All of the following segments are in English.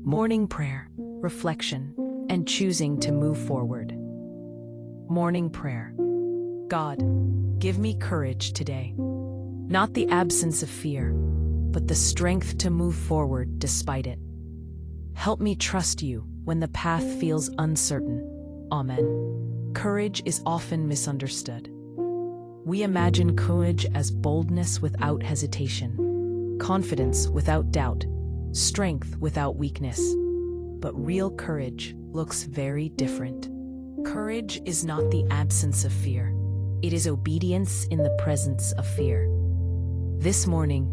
Morning prayer, reflection, and choosing to move forward. Morning prayer. God, give me courage today. Not the absence of fear, but the strength to move forward despite it. Help me trust you when the path feels uncertain. Amen. Courage is often misunderstood. We imagine courage as boldness without hesitation, confidence without doubt, strength without weakness. But real courage looks very different. Courage is not the absence of fear. It is obedience in the presence of fear. This morning,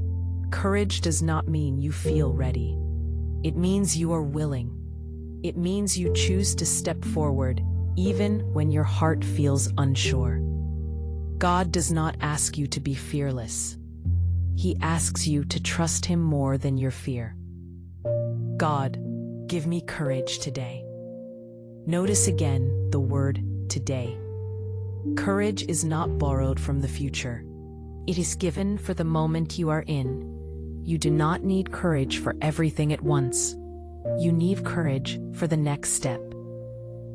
courage does not mean you feel ready. It means you are willing. It means you choose to step forward even when your heart feels unsure. God does not ask you to be fearless. He asks you to trust Him more than your fear. God, give me courage today. Notice again the word today. Courage is not borrowed from the future. It is given for the moment you are in. You do not need courage for everything at once. You need courage for the next step.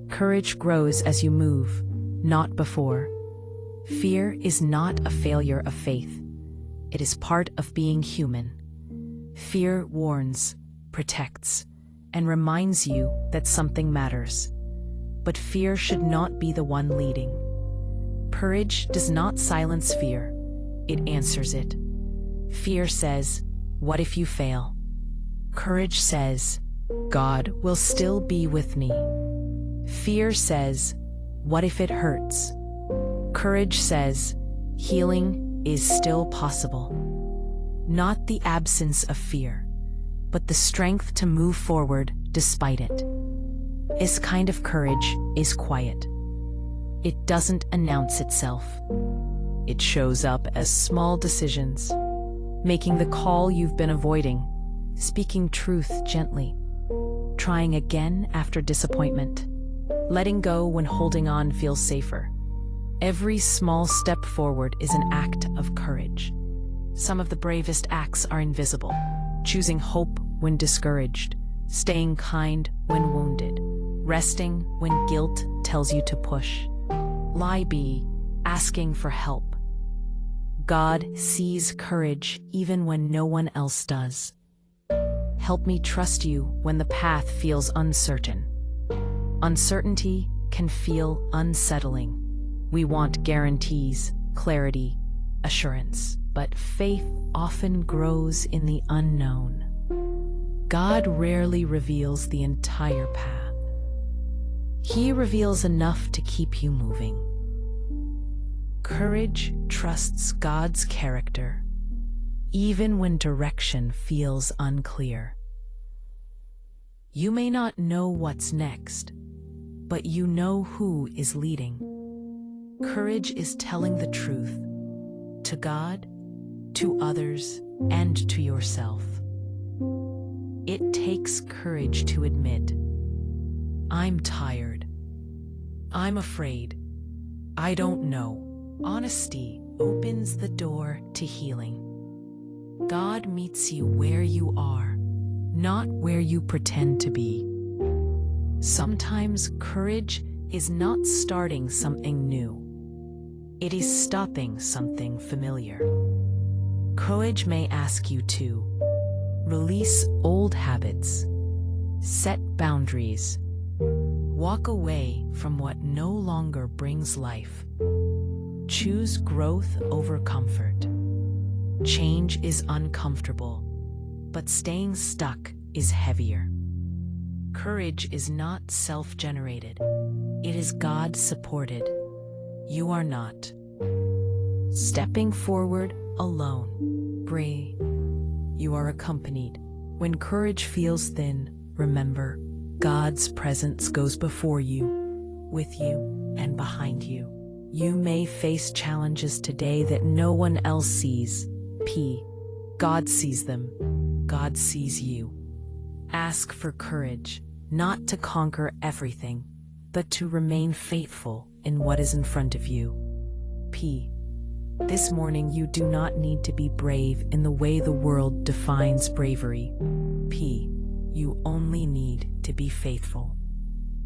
Courage grows as you move, not before. Fear is not a failure of faith. It is part of being human. Fear warns, protects, and reminds you that something matters. But fear should not be the one leading. Courage does not silence fear. It answers it. Fear says, "What if you fail?" Courage says, "God will still be with me." Fear says, "What if it hurts?" Courage says, "Healing is still possible." Not the absence of fear, but the strength to move forward despite it. This kind of courage is quiet. It doesn't announce itself. It shows up as small decisions, making the call you've been avoiding, speaking truth gently, trying again after disappointment, letting go when holding on feels safer. Every small step forward is an act of courage. Some of the bravest acts are invisible, choosing hope when discouraged, staying kind when wounded, resting when guilt tells you to push. Lie be, asking for help. God sees courage even when no one else does. Help me trust you when the path feels uncertain. Uncertainty can feel unsettling. We want guarantees, clarity, assurance, but faith often grows in the unknown. God rarely reveals the entire path. He reveals enough to keep you moving. Courage trusts God's character, even when direction feels unclear. You may not know what's next, but you know who is leading. Courage is telling the truth to God, to others, and to yourself. It takes courage to admit, "I'm tired. I'm afraid. I don't know." Honesty opens the door to healing. God meets you where you are, not where you pretend to be. Sometimes courage is not starting something new. It is stopping something familiar. Courage may ask you to release old habits, set boundaries, walk away from what no longer brings life. Choose growth over comfort. Change is uncomfortable, but staying stuck is heavier. Courage is not self-generated. It is God-supported. You are not stepping forward alone. Brave. You are accompanied. When courage feels thin, remember, God's presence goes before you, with you, and behind you. You may face challenges today that no one else sees. God sees them. God sees you. Ask for courage, not to conquer everything, but to remain faithful in what is in front of you. This morning you do not need to be brave in the way the world defines bravery. You only need to be faithful.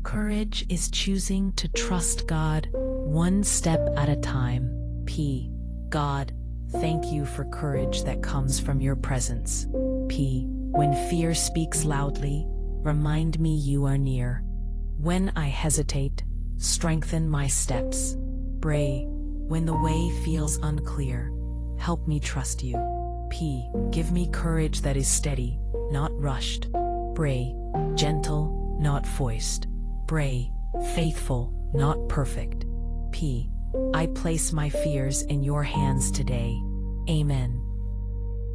Courage is choosing to trust God one step at a time. P. God, thank you for courage that comes from your presence. P. When fear speaks loudly, remind me you are near. When I hesitate, strengthen my steps. Pray, when the way feels unclear, help me trust you. P. Give me courage that is steady, not rushed. Pray, gentle, not foiced. Pray, faithful, not perfect. P. I place my fears in your hands today. Amen.